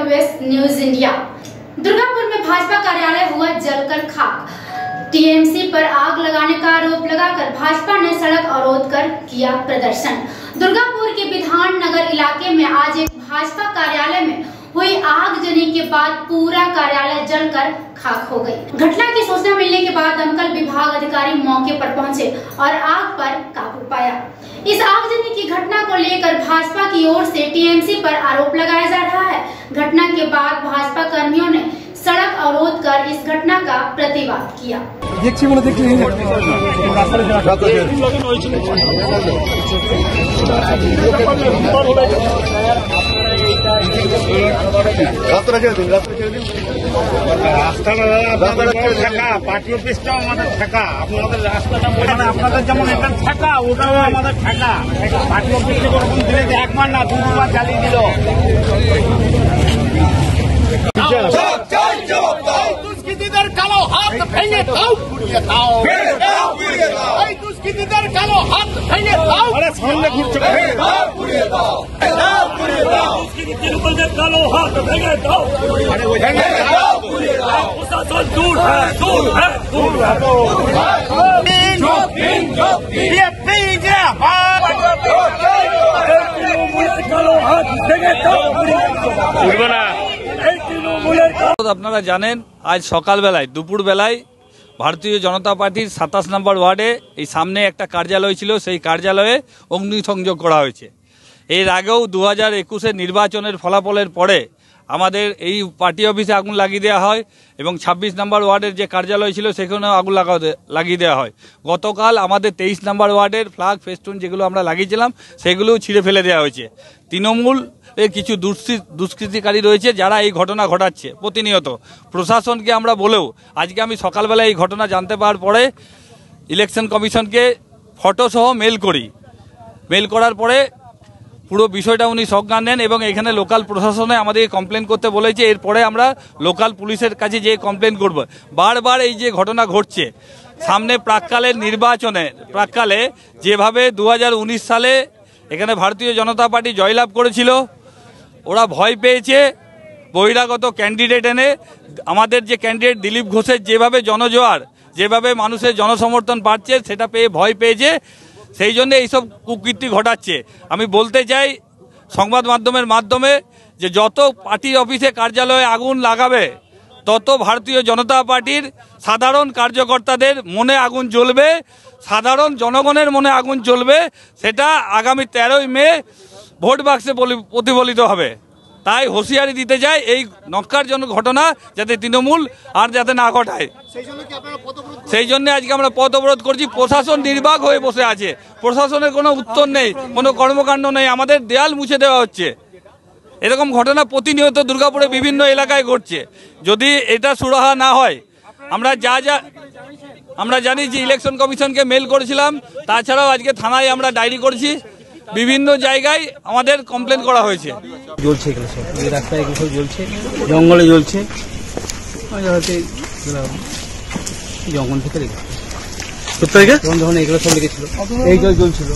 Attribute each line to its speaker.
Speaker 1: WS news India. Durgapur में भाजपा कार्यालय हुआ जलकर खाक। टीएमसी पर आग लगाने का आरोप लगाकर भाजपा ने सड़क अवरोध कर किया प्रदर्शन। दुर्गापुर के विधान नगर इलाके में आज एक भाजपा कार्यालय में हुई आगजनी के बाद पूरा कार्यालय जलकर खाक हो गई। घटना की सूचना मिलने के बाद दमकल विभाग अधिकारी मौके पर पहुंचे और आग पर काबू पाया। इस आगजनी की घटना को लेकर भाजपा की ओर से टीएमसी पर आरोप लगाया जा रहा है। घटना के बाद भाजपा कर्मियों ने सड़क अवरोध कर इस घटना का प्रतिवाद किया।
Speaker 2: পার্টি অফিসটাও আমাদের ঠেকা, আপনাদের রাস্তাটা আপনাদের যেমন এটা ঠেকা, ওটাও আমাদের ঠেকা। পার্টি অফিস থেকে ওরকম দিলে একবার না দুবার চালিয়ে দিল। দুষ্কৃতীদের কালো হাত ভেঙে দাও, পুড়িয়ে দাও। এই দুষ্কৃতীদের কালো হাত ভেঙে দাও। সামনে ঘুরছে, পুড়িয়ে দাও, পুড়িয়ে দাও। দুষ্কৃতীদের কালো হাত ভেঙে দাও, ভেঙে দাও, পুড়িয়ে দাও। প্রশাসন দূর হ্যাঁ, দূর হ্যাঁ, দূর হ্যাঁ।
Speaker 3: আপনারা জানেন আজ সকালবেলায় দুপুরবেলায় ভারতীয় জনতা পার্টির 27 নম্বর ওয়ার্ডে এই সামনে একটা কার্যালয় ছিল, সেই কার্যালয়ে অগ্নিসংযোগ করা হয়েছে। এর আগেও 2021-এর নির্বাচনের ফলাফলের পরে আমাদের এই পার্টি অফিসে আগুন লাগিয়ে দেওয়া হয় এবং 26 নম্বর ওয়ার্ডের যে কার্যালয় ছিল সেখানেও আগুন লাগিয়ে দেওয়া হয়। গতকাল আমাদের 23 নম্বর ওয়ার্ডের ফ্ল্যাগ ফেস্টুন যেগুলো আমরা লাগিয়েছিলাম সেগুলোও ছিঁড়ে ফেলে দেওয়া হয়েছে। তৃণমূল কিছু দুষ্কৃতিকারী রয়েছে যারা এই ঘটনা ঘটাচ্ছে প্রতিনিয়ত। প্রশাসনকে আমরা বলেও আজকে আমি সকালবেলা এই ঘটনা জানতে পারার পরে ইলেকশন কমিশনকে ফটোসহ মেল করার পরে পুরো বিষয়টা উনি সংজ্ঞান নেন এবং এখানে লোকাল প্রশাসনে আমাদের কমপ্লেন করতে বলেছে। এরপরে আমরা লোকাল পুলিশের কাছে যেয়ে কমপ্লেন করব। বারবার এই যে ঘটনা ঘটছে, সামনে প্রাক্কালে যেভাবে 2019 সালে এখানে ভারতীয় জনতা পার্টি জয়লাভ করেছিল, ওরা ভয় পেয়েছে বহিরাগত ক্যান্ডিডেট এনে। আমাদের যে ক্যান্ডিডেট দিলীপ ঘোষের যেভাবে জনজোয়ার, যেভাবে মানুষের জনসমর্থন বাড়ছে, সেটা পেয়ে ভয় পেয়েছে, সেই জন্য এইসব কুকীর্তি ঘটাচ্ছে। আমি বলতে চাই সংবাদ মাধ্যমের মাধ্যমে যে যত পার্টি অফিসে কার্যালয়ে আগুন লাগাবে তত ভারতীয় জনতা পার্টির সাধারণ কার্যকর্তাদের মনে আগুন জ্বলবে, সাধারণ জনগণের মনে আগুন জ্বলবে। সেটা আগামী 13ই মে ভোট বাক্সে প্রতিফলিত হবে। তাই হুঁশিয়ারি দিতে চাই এই নক্কারজনক ঘটনা যাতে তৃণমূল আর যাতে না ঘটায়। সেই জন্য আজকে আমরা পথ অবরোধ করছি। প্রশাসন নির্বাক হয়ে বসে আছে, প্রশাসনের কোনো উত্তর নেই, কোনো কর্মকাণ্ড নেই, আমাদের দেয়াল মুছে দেওয়া হচ্ছে। এরকম ঘটনা প্রতিনিয়ত দুর্গাপুরে বিভিন্ন এলাকায় ঘটছে। যদি এটা সুরাহা না হয়, আমরা জানি যে ইলেকশন কমিশনকে মেল করেছিলাম, তাছাড়াও আজকে থানায় আমরা ডায়েরি করেছি, বিভিন্ন জায়গায় আমাদের কমপ্লেন করা হয়েছে।
Speaker 4: জ্বলছে এগুলো সব, এই রাস্তায় এগুলো সব জ্বলছে, জঙ্গলে জ্বলছে, জঙ্গল থেকে রেখেছে যখন এগুলো সব লেগেছিল, এই জল জ্বলছিল।